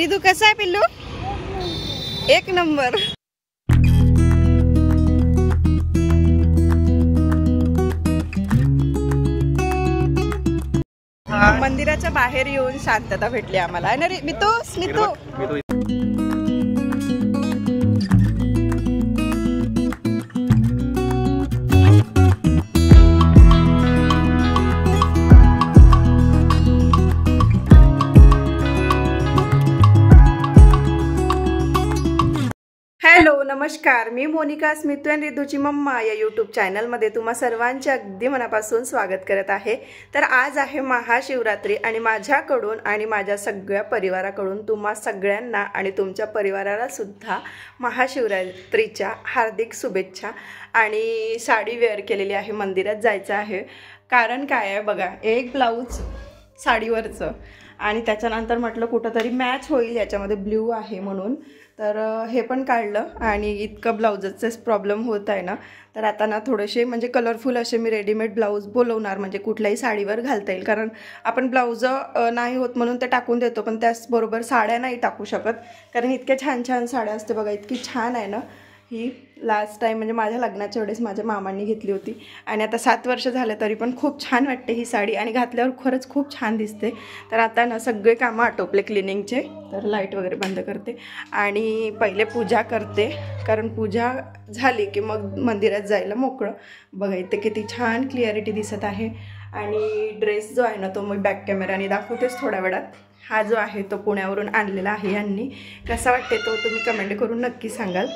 रिदू कसा आहे पिल्लू? एक नंबर. मंदिराच्या बाहेर येऊन शांतता भेटली आम्हाला आहे ना रे मितू? स्मितू हॅलो नमस्कार, मी मोनिका स्मितू आणि रिदूची मम्मा या यूट्यूब चॅनलमध्ये तुम्हा सर्वांचे अगदी मनापासून स्वागत करत आहे. तर आज आहे महाशिवरात्री आणि माझ्याकडून आणि माझ्या सगळ्या परिवाराकडून तुम्हा सगळ्यांना आणि तुमच्या परिवाराला सुद्धा महाशिवरात्रीच्या हार्दिक शुभेच्छा. आणि साडी वेअर केलेली आहे, मंदिरात जायचं आहे. कारण काय आहे बघा, एक ब्लाऊज साडीवरचं आणि त्याच्यानंतर म्हटलं कुठंतरी मॅच होईल याच्यामध्ये, ब्ल्यू आहे म्हणून तर हे पण काढलं. आणि इतकं ब्लाऊजचेच प्रॉब्लेम होत आहे ना, तर आता ना थोडेसे म्हणजे कलरफुल असे मी रेडीमेड ब्लाऊज बोलवणार, म्हणजे कुठल्याही साडीवर घालता येईल. कारण आपण ब्लाऊज नाही होत म्हणून ते टाकून देतो, पण त्याचबरोबर साड्या नाही टाकू शकत. कारण इतक्या छान छान साड्या असते बघा, इतकी छान आहे ना ही. लास्ट टाईम म्हणजे माझ्या लग्नाच्या वेळेस माझ्या मामांनी घेतली होती आणि आता 7 वर्ष झाले तरी पण खूप छान वाटते ही साडी आणि घातल्यावर खरंच खूप छान दिसते. तर आता ना सगळे कामं आटोपले क्लिनिंगचे, तर लाईट वगैरे बंद करते आणि पहिले पूजा करते. कारण पूजा झाली की मग मंदिरात जायला मोकळं. बघा इथे किती छान क्लिअरिटी दिसत आहे. आणि ड्रेस जो आहे ना तो मी बॅक कॅमेराने दाखवतेच थोड्या वेळात. हा जो आहे तो पुण्यावरून आणलेला आहे यांनी. कसा वाटते तो तुम्ही कमेंट करून नक्की सांगाल.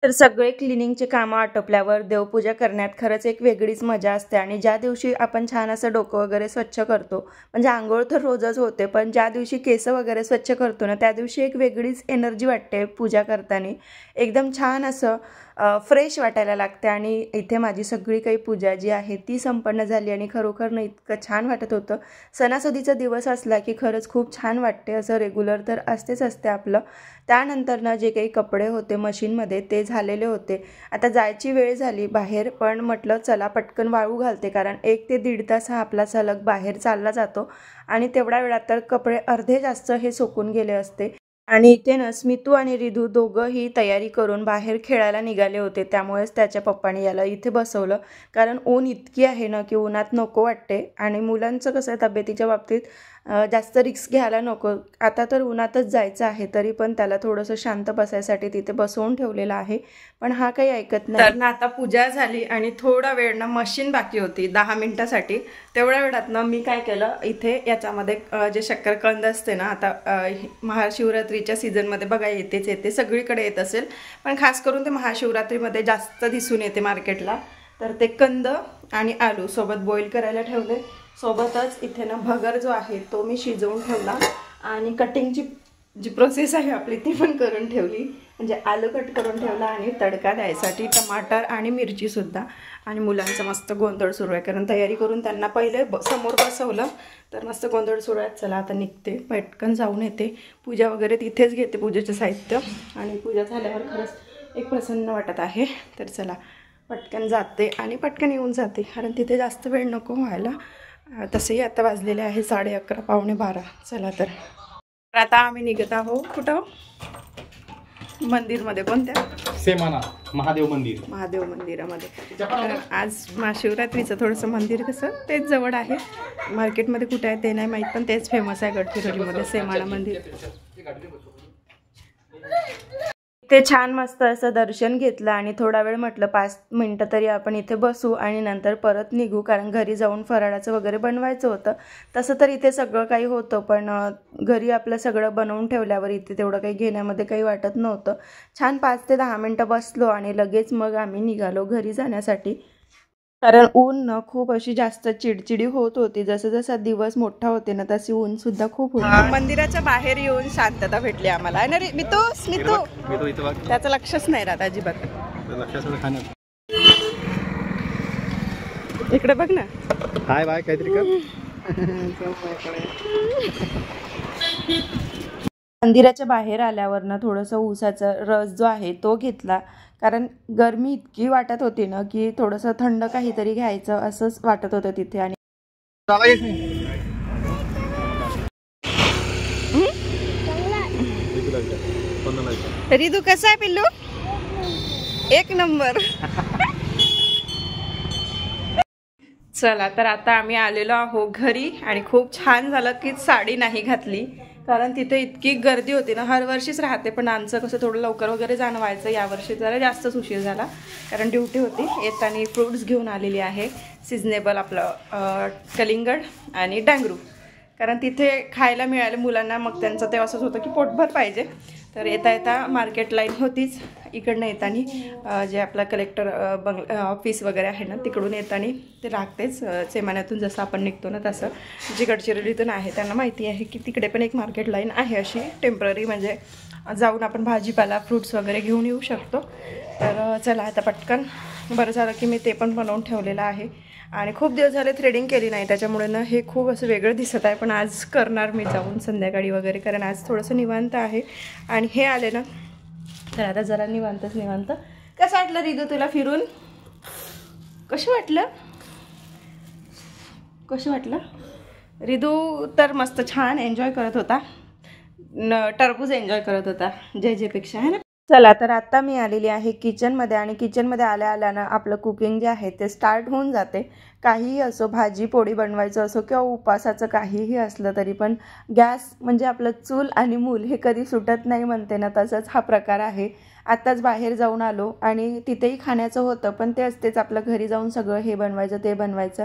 तर सगळे क्लिनिंगचे कामं आटोपल्यावर देवपूजा करण्यात खरंच एक वेगळीच मजा असते. आणि ज्या दिवशी आपण छान असं डोकं वगैरे स्वच्छ करतो, म्हणजे आंघोळ तर रोजच होते, पण ज्या दिवशी केस वगैरे स्वच्छ करतो ना त्या दिवशी एक वेगळीच एनर्जी वाटते. पूजा करताना एकदम छान असं फ्रेश वाटायला लागते. आणि इथे माझी सगळी काही पूजा जी आहे ती संपन्न झाली आणि खरोखर ना इतकं छान वाटत होतं. सणासुदीचा दिवस असला की खरंच खूप छान वाटते. असं रेग्युलर तर असतेच असते आपलं. त्यानंतर ना जे काही कपडे होते मशीनमध्ये ते झालेले होते. आता जायची वेळ झाली बाहेर, पण म्हटलं चला पटकन वाळू घालते. कारण 1 ते 1.5 तास हा आपला सलग बाहेर चालला जातो आणि तेवढ्या वेळात तर कपडे अर्धे जास्त हे सुकून गेले असते. आणि इथे ना स्मितू आणि रिदू दोघंही तयारी करून बाहेर खेळायला निघाले होते. त्यामुळेच त्याच्या पप्पाने याला इथे बसवलं. कारण ऊन इतकी आहे ना की उन्हात नको वाटते. आणि मुलांचं कसं आहे तब्येतीच्या बाबतीत जास्त रिस्क घ्यायला नको. आता तर उन्हातच जायचं आहे तरी पण त्याला थोडंसं शांत बसायसाठी तिथे बसवून ठेवलेलं आहे, पण हा काही ऐकत नाही. तर ना आता पूजा झाली आणि थोडा वेळ ना मशीन बाकी होती 10 मिनिटासाठी. तेवढ्या वेळात ना मी काय केलं, इथे याच्यामध्ये जे शक्करकंद असते ना, आता महाशिवरात्रीच्या सीझनमध्ये बघा येते सगळीकडे येत असेल, पण खास करून ते महाशिवरात्रीमध्ये जास्त दिसून येते मार्केटला. तर ते कंद आणि आलू सोबत बॉईल करायला ठेवले. सोबतच इथे ना भगर जो आहे तो मी शिजवून ठेवला. आणि कटिंगची जी प्रोसेस आहे आपली ती पण करून ठेवली. म्हणजे आलू कट करून ठेवला आणि तडका द्यायसाठी टमाटर आणि मिरचीसुद्धा. आणि मुलांचा मस्त गोंधळ सुरू आहे, कारण तयारी करून त्यांना पहिले समोर बसवलं तर मस्त गोंधळ सुरू आहे. चला आता निघते, पटकन जाऊन येते. पूजा वगैरे तिथेच घेते, पूजेचं साहित्य. आणि पूजा झाल्यावर खरंच एक प्रसन्न वाटत आहे. तर चला पटकन जाते आणि पटकन येऊन जाते, कारण तिथे जास्त वेळ नको व्हायला. तसेही आता वाजलेले आहे 11:30 पावणे 12. चला तर आता आम्ही निघत आहोत. कुठं? मंदिरमध्ये. कोणत्या? सेमाना महादेव मंदिर. महादेव मंदिरामध्ये. आज महाशिवरात्रीचं थोडंसं मंदिर कसं तेच जवळ आहे. मार्केटमध्ये कुठे आहे ते नाही माहीत, पण तेच फेमस आहे गडचिरोलीमध्ये सेमाना मंदिर. ते छान मस्त असं दर्शन घेतलं आणि थोडा वेळ म्हटलं 5 मिनटं तरी आपण इथे बसू आणि नंतर परत निघू. कारण घरी जाऊन फराळाचं वगैरे बनवायचं होतं. तसं तर इथे सगळं काही होतं, पण घरी आपलं सगळं बनवून ठेवल्यावर इथे तेवढं काही घेण्यामध्ये काही वाटत नव्हतं. छान 5 ते 10 मिनटं बसलो आणि लगेच मग आम्ही निघालो घरी जाण्यासाठी. कारण ऊन ना खूप अशी जास्त चिडचिडी होत होती. जसं जसा दिवस मोठा होते ना तशी ऊन सुद्धा खूप होती. मंदिराच्या बाहेर येऊन शांतता भेटली आम्हाला आहे ना रे मितू? स्मितू त्याचं लक्षच नाही राहत अजिबात. इकडे बघ ना. हाय बाय काहीतरी कर. मंदिराच्या बाहेर आल्यावर ना थोडंसं ऊसाचा रस जो आहे तो घेतला. कारण गरमी इतकी वाटत होती ना की थोडंसं थंड काहीतरी घ्यायचं असंच वाटत होतं तिथे. आणि रिदू कसा आहे पिल्लू? एक नंबर. चला तर आता आम्ही आलेलो आहो घरी आणि खूप छान झालं की साडी नाही घातली, कारण तिथे इतकी गर्दी होती ना. हर वर्षीच राहते पण आमचं कसं थोडं लवकर वगैरे जाणं व्हायचं. यावर्षी जरा जास्तच उशीर झाला कारण ड्युटी होती. येताना फ्रूट्स घेऊन आलेली आहे, सिजनेबल आपलं कलिंगड आणि डांगरू, कारण तिथे खायला मिळाले मुलांना. मग त्यांचं ते असंच होतं की पोटभर पाहिजे. तर येता येता मार्केट लाईन होतीच. इकडनं येताना जे आपलं कलेक्टर ऑफिस वगैरे आहे ना, तिकडून येताना ते लागतेच सेमान्यातून जसं आपण निघतो ना तसं. जी गडचिरोलीतून आहे त्यांना माहिती आहे की तिकडे पण एक मार्केट लाईन आहे अशी टेम्पररी, म्हणजे जाऊन आपण भाजीपाला फ्रूट्स वगैरे घेऊन येऊ शकतो. तर चला आता पटकन. बरं झालं की मी ते पण बनवून ठेवलेलं आहे. आणि खूप दिवस झाले थ्रेडिंग केली नाही, त्याच्यामुळे ना हे खूप असं वेगळं दिसत आहे. पण आज करणार मी जाऊन संध्याकाळी वगैरे, कारण आज थोडंसं निवांत आहे. आणि हे आले ना तर आता जरा निवांत. कसं वाटलं रिदू तुला फिरून? कसं वाटलं रिदू? तर मस्त छान एन्जॉय करत होता. टरबूज एन्जॉय करत होता पेक्षा, आहे ना. चला तर आता मी आलेली आहे किचनमध्ये. आणि किचनमध्ये आल्यानं आपलं कुकिंग जे आहे ते स्टार्ट होऊन जाते. काहीही असो, भाजी पोळी बनवायचं असो किंवा उपासाचं काहीही असलं तरी पण गॅस म्हणजे आपलं चूल आणि मूल हे कधी सुटत नाही म्हणते ना, तसंच हा प्रकार आहे. आत्ताच बाहेर जाऊन आलो आणि तिथेही खाण्याचं होतं, पण ते असतेच आपलं घरी जाऊन सगळं हे बनवायचं ते बनवायचं.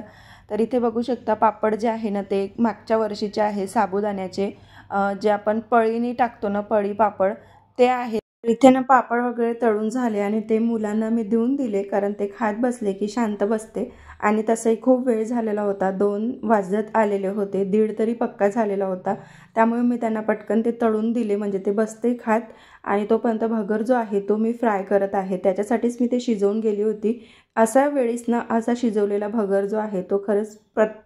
तर इथे बघू शकता पापड जे आहे ना ते मागच्या वर्षीचे आहे, साबुदाण्याचे, जे आपण पळीनी टाकतो ना, पळी पापड ते आहे. इथे ना पापड वगैरे तळून झाले आणि ते मुलांना मी देऊन दिले, कारण ते खात बसले की शांत बसते. आणि तसंही खूप वेळ झालेला होता, 2 वाजत आलेले होते, 1:30 तरी पक्का झालेला होता. त्यामुळे मी त्यांना पटकन ते तळून दिले, म्हणजे ते बसते खात. आणि तोपर्यंत भगर जो आहे तो मी फ्राय करत आहे, त्याच्यासाठीच मी ते शिजवून गेली होती. अशा वेळेस ना असा शिजवलेला भगर जो आहे तो खरंच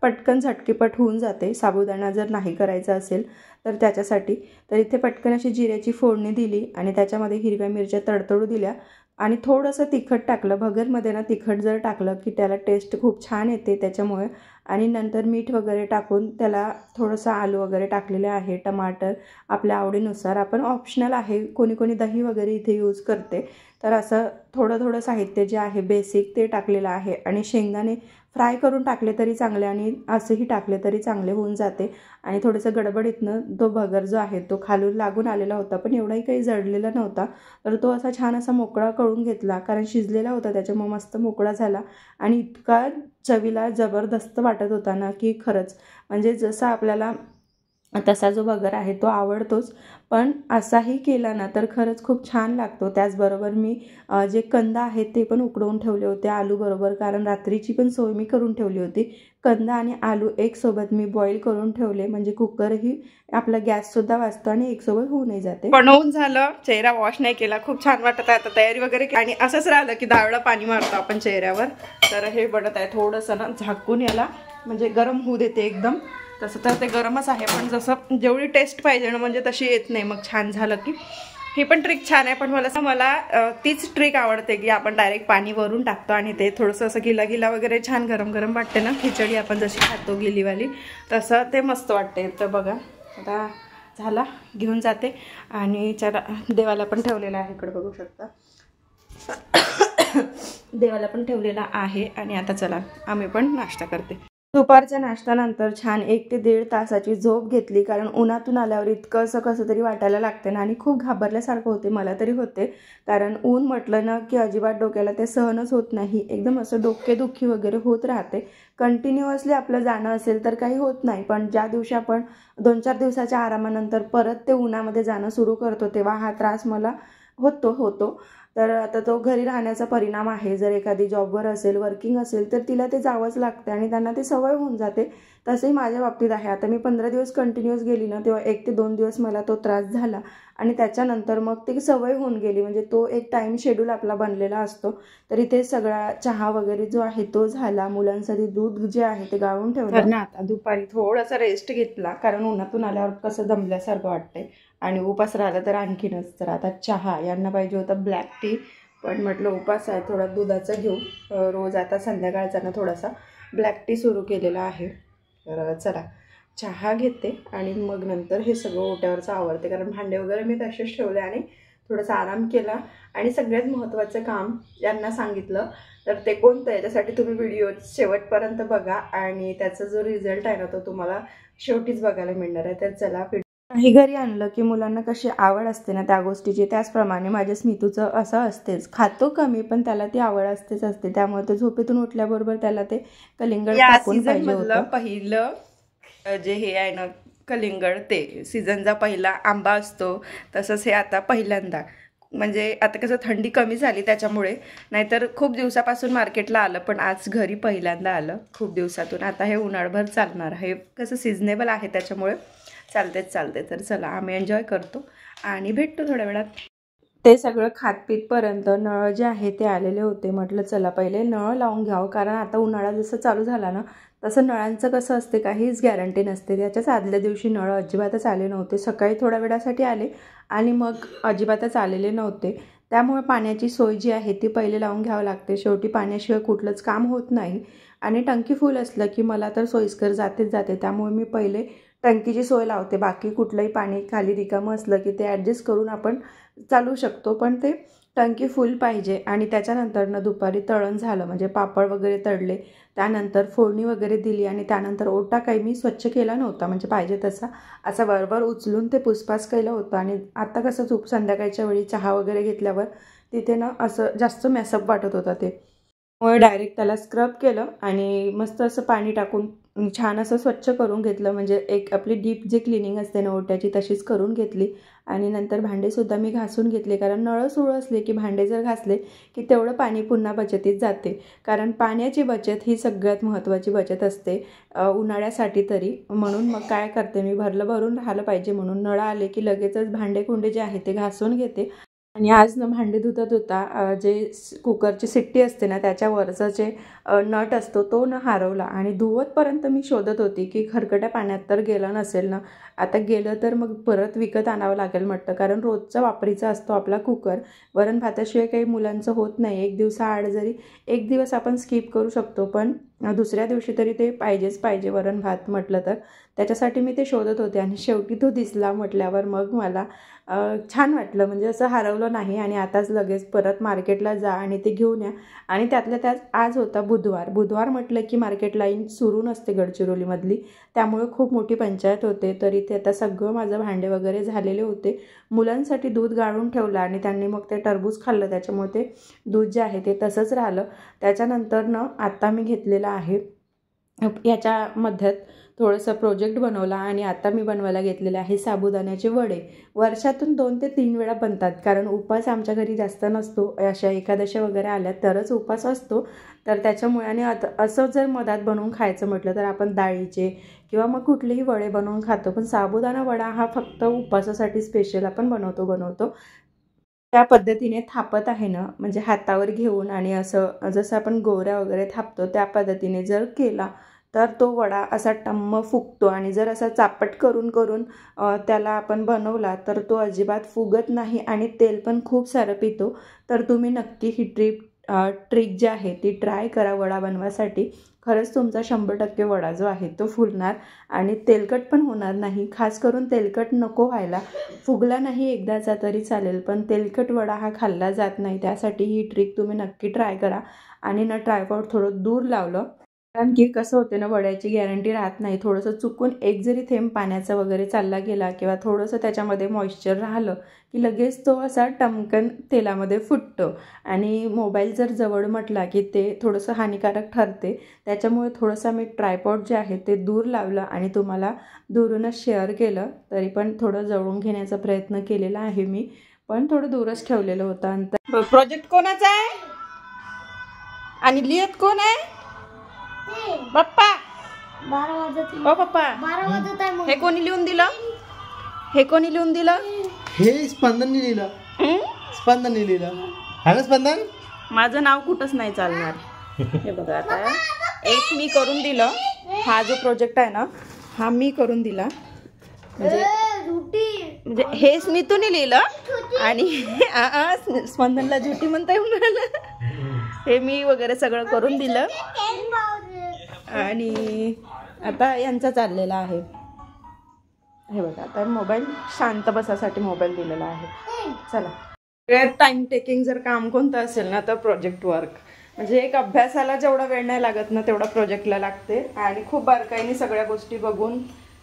पटकन झटकीपट होऊन जाते, साबुदाणा जर नाही करायचा असेल तर त्याच्यासाठी. तर इथे पटकन अशी जिऱ्याची फोडणी दिली आणि त्याच्यामध्ये हिरव्या मिरच्या तडतडू दिल्या आणि थोडंसं तिखट टाकलं. भगरमध्ये ना तिखट जर टाकलं की त्याला टेस्ट खूप छान येते त्याच्यामुळे. आणि नंतर मीठ वगैरे टाकून त्याला थोडंसं आलू वगैरे टाकलेले आहे, टमाटर आपल्या आवडीनुसार. आपण ऑप्शनल आहे, कोणी दही वगैरे इथे यूज करते. तर असं थोडं साहित्य जे आहे बेसिक ते टाकलेलं आहे. आणि शेंगदाणे फ्राय करून टाकले तरी चांगले आणि असंही टाकले तरी चांगले होऊन जाते. आणि थोडंसं गडबडीतनं तो भगर जो आहे तो खालून लागून आलेला होता, पण एवढाही काही जळलेला नव्हता. तर तो असा छान असा मोकळा करून घेतला, कारण शिजलेला होता त्याच्यामुळे मस्त मोकळा झाला. आणि इतका चवीला जबरदस्त वाटत होता ना की खरंच, म्हणजे जसं आपल्याला तसा जो भगर आहे तो आवडतोच, पण असाही केला ना तर खरंच खूप छान लागतो. त्याचबरोबर मी जे कंदा आहेत ते पण उकडवून ठेवले होते आलूबरोबर, कारण रात्रीची पण सोय मी करून ठेवली होती. कंदा आणि आलू एकसोबत मी बॉईल करून ठेवले, म्हणजे कुकरही आपला गॅससुद्धा वाचतो आणि एकसोबत होऊनही जाते. बनवून झालं, चेहरा वॉश नाही केला, खूप छान वाटत आहे. आता तयारी वगैरे आणि असंच राहिलं की दावळं पाणी मारतो आपण चेहऱ्यावर. तर हे बनत आहे थोडंसं ना झाकून, याला म्हणजे गरम होऊ देते एकदम. तसं तर ते गरमच आहे, पण जसं जेवढी टेस्ट पाहिजे ना म्हणजे तशी येत नाही. मग छान झालं की ही पण ट्रिक छान आहे, पण मला तीच ट्रिक आवडते की आपण डायरेक्ट पाणी वरून टाकतो आणि ते थोडंसं असं गिला वगैरे छान गरम वाटते ना. खिचडी आपण जशी खातो गिलीवाली, तसं ते मस्त वाटते. तर बघा आता झाला, घेऊन जाते. आणि चला देवाला पण ठेवलेला आहे, इकडे बघू शकता देवाला पण ठेवलेला आहे. आणि आता चला आम्ही पण नाश्ता करते. दुपारच्या नाश्त्यानंतर छान 1 ते 1.5 तासाची झोप घेतली, कारण उन्हातून आल्यावर इतकं असं कसं तरी वाटायला लागते ना. आणि खूप घाबरल्यासारखं होते, मला तरी होते, कारण ऊन म्हटलं ना की अजिबात डोक्याला ते सहनच होत नाही. एकदम असं डोकेदुखी वगैरे होत राहते. कंटिन्युअसली आपलं जाणं असेल तर काही होत नाही, पण ज्या दिवशी आपण 2-4 दिवसाच्या आरामानंतर परत ते उन्हामध्ये जाणं सुरू करतो तेव्हा हा त्रास मला होतो. तर आता तो घरी राहण्याचा परिणाम आहे. जर एखादी जॉबवर असेल, वर्किंग असेल, तर तिला ते जावंच लागते आणि त्यांना ते सवय होऊन जाते. तसंही माझ्या बाबतीत आहे. आता मी 15 दिवस कंटिन्युअस गेली ना तेव्हा 1 ते 2 दिवस मला तो त्रास झाला आणि त्याच्यानंतर मग ती सवय होऊन गेली, म्हणजे तो एक टाईम शेड्यूल आपला बनलेला असतो. तर इथे सगळा चहा वगैरे जो आहे तो झाला. मुलांसाठी दूध जे आहे ते गाळून ठेवलं ना. आता दुपारी थोडासा रेस्ट घेतला, कारण उन्हातून आल्यावर कसं दमल्यासारखं वाटतंय आणि उपास राहिला तर आणखीनच. तर आता चहा, यांना पाहिजे होता ब्लॅक टी, पण म्हटलं उपास आहे थोडा दुधाचा घेऊ. रोज आता संध्याकाळचा ना थोडासा ब्लॅक टी सुरू केलेला आहे. तर चला चहा घेते आणि मग नंतर हे सगळं ओट्यावरचं आवरते, कारण भांडे वगैरे मी तसेच ठेवले आणि थोडासा आराम केला. आणि सगळ्यात महत्त्वाचं काम यांना सांगितलं, तर ते कोणतं याच्यासाठी तुम्ही व्हिडिओ शेवटपर्यंत बघा आणि त्याचा जो रिझल्ट आहे ना तो तुम्हाला शेवटीच बघायला मिळणार आहे. तर चला, काही घरी आणलं की मुलांना कशी आवड असते ना त्या गोष्टीची, त्याचप्रमाणे माझ्या स्मितूचं असं असतेच. खातो कमी पण त्याला ती आवड असते. त्यामुळे ते झोपेतून उठल्याबरोबर त्याला ते कलिंगड कापून पाहिजे होतं. पहिलं जे हे आहे ना कलिंगड, ते सीझनचा पहिला आंबा असतो, तसंच हे आता पहिल्यांदा, म्हणजे आता कसं थंडी कमी झाली त्याच्यामुळे, नाहीतर खूप दिवसापासून मार्केटला आलं पण आज घरी पहिल्यांदा आलं खूप दिवसातून. आता हे उन्हाळभर चालणार, हे कसं सिजनेबल आहे त्याच्यामुळे चालते. तर चला, आम्ही एन्जॉय करतो आणि भेटतो थोड्या वेळात. ते सगळं खातपीतपर्यंत नळ जे आहे ते आलेले होते. म्हटलं चला पहिले नळ लावून घ्यावं, कारण आता उन्हाळा जसं चालू झाला ना तसं नळांचं कसं असते काहीच गॅरंटी नसते. त्याच्याच आदल्या दिवशी नळ अजिबातच आले नव्हते. सकाळी थोड्या वेळासाठी आले आणि मग अजिबातच आलेले नव्हते. त्यामुळे पाण्याची सोय जी आहे ती पहिले लावून घ्यावं लागते. शेवटी पाण्याशिवाय कुठलंच काम होत नाही. आणि टंकी फुल असलं की मला तर सोयीस्कर जाते, त्यामुळे मी पहिले टंकीची सोय लावते. बाकी कुठलंही पाणी खाली रिकामं असलं की ते ॲडजस्ट करून आपण चालू शकतो, पण ते टंकी फुल पाहिजे. आणि त्याच्यानंतर दुपारी तळण झालं, म्हणजे पापड वगैरे तळले, त्यानंतर फोडणी वगैरे दिली आणि त्यानंतर ओटा काही मी स्वच्छ केला नव्हता, म्हणजे पाहिजे तसा असा वरवर उचलून ते पुसपास केलं होतं. आणि आता कसं संध्याकाळच्या वेळी चहा वगैरे घेतल्यावर तिथे ना असं जास्त मॅसअप वाटत होता, ते डायरेक्ट त्याला स्क्रब केलं आणि मस्त असं पाणी टाकून छान असं स्वच्छ करून घेतलं. म्हणजे एक आपली डीप जे क्लिनिंग असते ना ओट्याची तशीच करून घेतली. आणि नंतर भांडेसुद्धा मी घासून घेतले, कारण नळं सुळं असले की भांडे जर घासले की तेवढं पाणी पुन्हा बचतीत जाते. कारण पाण्याची बचत ही सगळ्यात महत्त्वाची बचत असते उन्हाळ्यासाठी तरी. म्हणून मग काय करते मी, भरून राहिलं पाहिजे म्हणून नळ आले की लगेचच भांडे कुंडे जे आहे ते घासून घेते. आणि आज ना भांडे धुता जे कुकरची शिट्टी असते ना त्याच्यावरचं जे नट असतो तो न हरवला. आणि धुवतपर्यंत मी शोधत होती की खरकट्या पाण्यात तर गेलं नसेल ना. आता गेलं तर मग परत विकत आणावं लागेल म्हटलं, कारण रोजचा वापरीचा असतो आपला कुकर. वरण भाताशिवाय काही मुलांचं होत नाही. एक दिवसाआड जरी एक दिवस आपण स्किप करू शकतो, पण दुसऱ्या दिवशी तरी ते पाहिजे वरण भात म्हटलं तर. त्याच्यासाठी मी ते शोधत होते आणि शेवटी तो दिसला म्हटल्यावर मग मला छान वाटलं, म्हणजे असं हरवलं नाही. आणि आताच लगेच परत मार्केटला जा आणि ते घेऊन या. आणि त्यातल्या त्यात आज होता बुधवार म्हटलं की मार्केट लाईन सुरू नसते गडचिरोलीमधली, त्यामुळे खूप मोठी पंचायत होते. तर इथे आता सगळं माझं भांडे वगैरे झालेले होते. मुलांसाठी दूध गाळून ठेवलं आणि त्यांनी मग ते टरबूज खाल्लं, त्याच्यामुळे ते दूध जे आहे ते तसंच राहिलं. त्याच्यानंतर आता मी घेतलेलं आहे याच्या मध्यात थोडंसं प्रोजेक्ट बनवला आणि आता मी बनवायला घेतलेले आहे साबुदाण्याचे वडे. वर्षातून 2 ते 3 वेळा बनतात, कारण उपास आमच्या घरी जास्त नसतो. अशा एकादशी वगैरे आल्या तरच उपास असतो. तर त्याच्यामुळे आणि असं जर मधात बनवून खायचं म्हटलं तर आपण डाळीचे किंवा मग कुठलेही वडे बनवून खातो, पण साबुदाणा वडा हा फक्त उपासासाठी स्पेशल आपण बनवतो. त्या पद्धतीने थापत आहे ना, म्हणजे हातावर घेऊन आणि असं जसं आपण गोवऱ्या वगैरे थापतो त्या पद्धतीने जर केला तर तो वडा असा टम्म फुगतो. आणि जर असा चापट करून त्याला आपण बनवला तर तो अजिबात फुगत नाही आणि तेल पण खूप सारं पितो. तर तुम्ही नक्की ही ट्रिक जी आहे ती ट्राय करा वडा बनवासाठी. खरंच तुमचा 100% वडा जो आहे तो फुलणार आणि तेलकट पण होणार नाही. खास करून तेलकट नको व्हायला. फुगला नाही एकदाचा तरी चालेल, पण तेलकट वडा हा खाल्ला जात नाही. त्यासाठी ही ट्रिक तुम्ही नक्की ट्राय करा. आणि ना ट्रायपॉड थोडं दूर लावलं, कारण की कसं होते ना वड्याची गॅरंटी राहत नाही. थोडंसं चुकून एक जरी थेंब पाण्याचा वगैरे चालला गेला किंवा थोडंसं त्याच्यामध्ये मॉइश्चर राहिलं की लगेच तो असा टमकन तेलामध्ये फुटतो. आणि मोबाईल जर जवळ म्हटला की ते थोडंसं हानिकारक ठरते. त्याच्यामुळे थोडंसं मी ट्रायपॉड जे आहे ते दूर लावलं आणि तुम्हाला दुरूनच शेअर केलं. तरी पण थोडं जवळून घेण्याचा प्रयत्न केलेला आहे मी, पण थोडं दूरच ठेवलेलं होतं. प्रोजेक्ट कोणाचा आहे आणि लिहित कोण आहे? पप्पा. 12 वाजत. ओ पप्पा, 12 वाजत आहे. हे कोणी लिहून दिलं? हे स्पंदनने लिहिलं. स्पंदनने लिहिलं. हा ना स्पंदन? माझं नाव कुठंच नाही चालणार. हे बघा, आता एक मी करून दिलं. हा जो प्रोजेक्ट आहे ना हा मी करून दिला, म्हणजे हे स्मितूने लिहिलं आणि स्पंदनला झुटी म्हणता येऊन हे मी वगैरे सगळं करून दिलं. आणि आता यांचा चाललेला आहे. हे बघा आता मोबाईल शांत बसासाठी मोबाईल दिलेला आहे. चला, टाइम टेकिंग जर काम कोणतं असेल ना तर प्रोजेक्ट वर्क. म्हणजे एक अभ्यासाला जेवढा वेळ नाही लागत ना तेवढा प्रोजेक्टला लागते आणि खूप बारकाईने सगळ्या गोष्टी बघून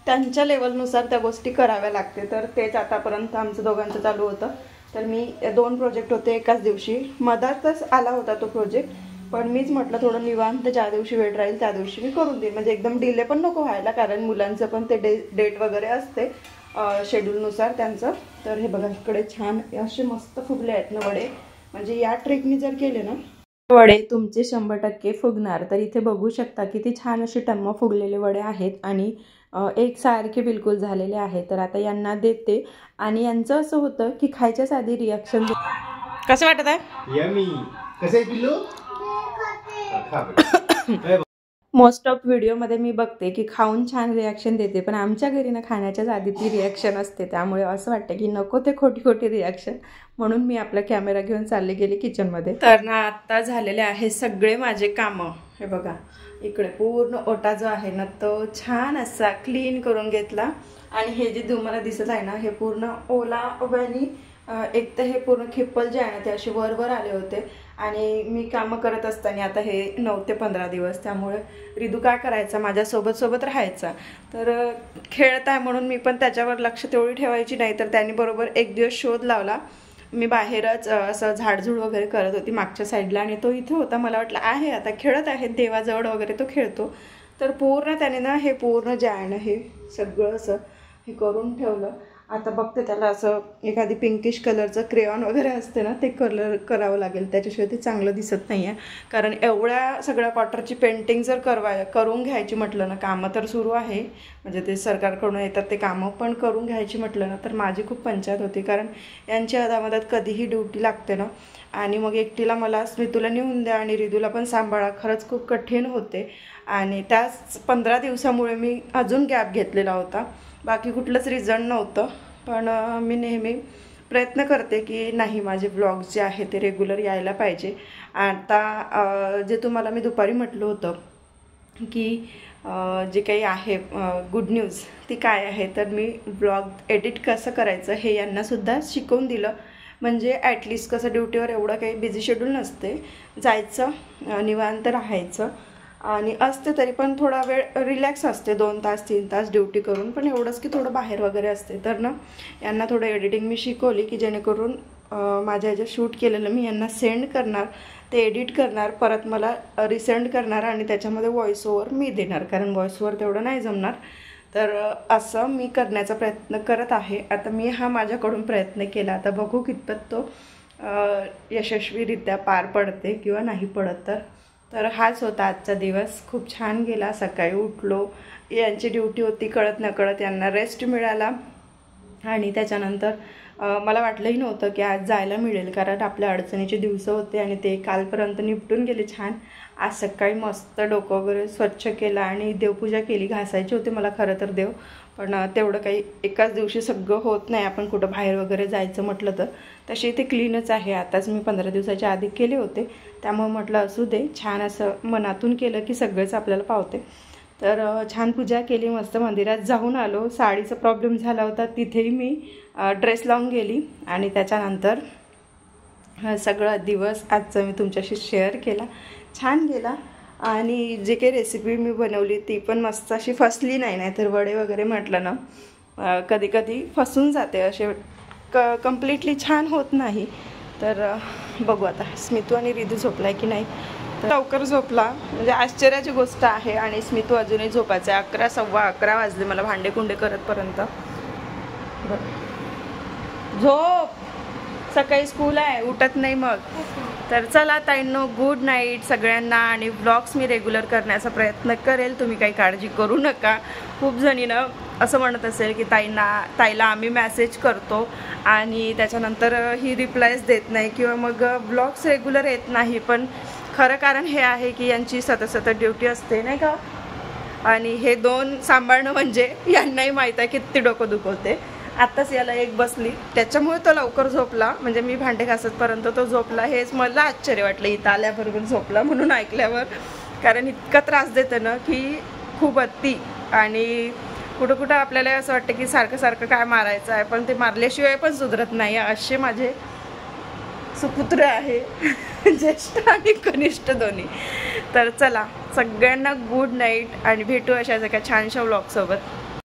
त्यांच्या लेवलनुसार त्या गोष्टी कराव्या लागते. तर तेच आतापर्यंत आमचं दोघांचं चालू होतं. तर मी 2 प्रोजेक्ट होते एकाच दिवशी. मधातच आला होता तो प्रोजेक्ट, पण मीच म्हटलं थोडं निवांत ज्या दिवशी वेळ राहील त्या दिवशी मी करून देईन. म्हणजे एकदम डिले पण नको व्हायला, कारण मुलांचं पण ते डेट वगैरे असते शेड्यूलनुसार त्यांचं. तर हे बघा इकडे छान असे मस्त फुगले आहेत ना वडे. म्हणजे या ट्रिकनी जर केले ना वडे तुमचे 100% फुगणार. तर इथे बघू शकता किती छान असे टम्म फुगलेले वडे आहेत आणि एकसारखे बिलकुल झालेले आहेत. तर आता यांना देते आणि यांचं असं होतं की खायच्याच आधी रिॲक्शन. कसं वाटत आहे? यमी. कसं आहे पिल्लू? मोस्ट ऑफ व्हिडिओमध्ये मी बघते की खाऊन छान रिॲक्शन देते, पण आमच्या घरी ना खाण्याच्याच आधी ती रिॲक्शन असते. त्यामुळे असं वाटतं की नको ते खोटी खोटी रिॲक्शन, म्हणून मी आपला कॅमेरा घेऊन चालले गेले किचनमध्ये. तर ना आत्ता झालेले आहे सगळे माझे कामं. हे बघा इकडे पूर्ण ओटा जो आहे ना तो छान असा क्लीन करून घेतला आणि हे जे तुम्हाला दिसत आहे ना हे पूर्ण ओला उभ्यानी एक तर हे पूर्ण खिप्पल जे आहे ना ते असे वर आले होते. आणि मी कामं करत असताना आता हे 9 ते 15 दिवस, त्यामुळे रिदू काय करायचा माझ्यासोबत राहायचा. तर खेळत आहे म्हणून मी पण त्याच्यावर लक्ष तेवढी ठेवायची नाही. तर त्यांनी बरोबर एक दिवस शोध लावला. मी बाहेरच असं झाडझूड वगैरे करत होती मागच्या साईडला आणि तो इथे होता. मला वाटलं आहे आता खेळत आहे देवाजवळ वगैरे तो खेळतो. तर पूर्ण त्याने ना हे पूर्ण जे आहे ना हे सगळं असं हे करून ठेवलं. आता बघते त्याला असं एखादी पिंकिश कलरचं क्रेयॉन वगैरे असते ना ते कलर करावं लागेल, त्याच्याशिवाय ते चांगलं दिसत नाही आहे. कारण एवढ्या सगळ्या क्वार्टरची पेंटिंग जर करून घ्यायची म्हटलं ना, कामं तर सुरू आहे म्हणजे ते सरकारकडून येतात ते कामं, पण करून घ्यायची म्हटलं ना तर माझी खूप पंचायत होती. कारण यांच्या अदामधात कधीही ड्युटी लागते ना आणि मग एकटीला मला स्मितूला नेऊन द्या आणि रिदूला पण सांभाळा, खरंच खूप कठीण होते. आणि त्याच 15 दिवसामुळे मी अजून गॅप घेतलेला होता, बाकी कुठलंच रिझन नव्हतं. पण मी नेहमी प्रयत्न करते की नाही माझे ब्लॉग्स जे आहे ते रेग्युलर यायला पाहिजे. आता जे तुम्हाला मी दुपारी म्हटलं होतं की जे काही आहे गुड न्यूज ती काय आहे, तर मी ब्लॉग एडिट कसं करायचं हे यांनासुद्धा शिकवून दिलं. म्हणजे ॲटलिस्ट कसं ड्युटीवर एवढं काही बिझी शेड्यूल नसते, जायचं निवांत राहायचं आणि असते तरी पण थोडा वेळ रिलॅक्स असते 2 तास 3 तास ड्युटी करून, पण एवढंच की थोडं बाहेर वगैरे असते. तर ना यांना थोडं एडिटिंग मी शिकवली की जेणेकरून माझ्या ह्याच्यात शूट केलेलं मी यांना सेंड करणार, ते एडिट करणार, परत मला रिसेंड करणार आणि त्याच्यामध्ये व्हॉइस ओव्हर मी देणार, कारण व्हॉइस ओव्हर तेवढं नाही जमणार. तर असं मी करण्याचा प्रयत्न करत आहे. आता मी हा माझ्याकडून प्रयत्न केला, आता बघू कितपत तो यशस्वीरित्या पार पडते किंवा नाही पडत. तर हाच होता आजचा दिवस. खूप छान गेला. सकाळी उठलो, यांची ड्युटी होती, कळत नकळत यांना रेस्ट मिळाला आणि त्याच्यानंतर मला वाटलंही नव्हतं की आज जायला मिळेल, कारण आपल्या अडचणीचे दिवस होते आणि ते कालपर्यंत निपटून गेले छान. आज सकाळी मस्त डोकं वगैरे स्वच्छ केलं आणि देवपूजा केली. घासायची होती मला खरं तर देव, पण तेवढं काही एकाच दिवशी सगळं होत नाही, आपण कुठं बाहेर वगैरे जायचं म्हटलं तर. तशी ते क्लीनच आहे. आताच मी 15 दिवसाच्या आधी केले होते, त्यामुळे म्हटलं असू दे, छान असं मनातून केलं की सगळंच आपल्याला पावते. तर छान पूजा केली, मस्त मंदिरात जाऊन आलो. साडीचा प्रॉब्लेम झाला होता, तिथेही मी ड्रेस लावून गेली आणि त्याच्यानंतर सगळा दिवस आजचा मी तुमच्याशी शेअर केला. छान गेला आणि जे काही रेसिपी मी बनवली ती पण मस्त अशी फसली नाही. तर वडे वगैरे म्हटलं ना कधी कधी फसून जाते, असे कम्प्लिटली छान होत नाही. तर बघू आता स्मितू आणि रिदू झोपलाय की नाही. तर लवकर झोपला म्हणजे आश्चर्याची गोष्ट आहे आणि स्मितू अजूनही झोपायचं आहे. 11 सव्वा 11 वाजले मला भांडे कुंडे करतपर्यंत. झोप, सकाळी स्कूल आहे, उठत नाही मग. तर चला ताईंनो, गुड नाईट सगळ्यांना. आणि व्लॉग्स मी रेग्युलर करण्याचा प्रयत्न करेल, तुम्ही काही काळजी करू नका. खूप जणीनं असं म्हणत असेल की ताईला आम्ही मेसेज करतो आणि त्याच्यानंतर ही रिप्लायच देत नाही किंवा मग ब्लॉग्स रेग्युलर येत नाही. पण खरं कारण हे आहे की यांची सतत ड्युटी असते नाही का, आणि हे 2 सांभाळणं म्हणजे यांनाही माहीत आहे किती डोकं दुखवते. आत्ताच याला एक बसली, त्याच्यामुळे तो लवकर झोपला. म्हणजे मी भांडे घासतपर्यंत तो झोपला. हेच मला आश्चर्य वाटलं इथं आल्याबरोबर झोपला म्हणून ऐकल्यावर, कारण इतका त्रास देतं ना की खूप अति. आणि कुठं कुठं आपल्याला असं वाटतं की सारखं सारखं काय मारायचं आहे, पण ते मारल्याशिवाय पण सुधरत नाही. असे माझे सुपुत्र आहे, ज्येष्ठ आणि कनिष्ठ दोन्ही. तर चला सगळ्यांना गुड नाईट आणि भेटू अशाच एका छानशा व्लॉग सोबत.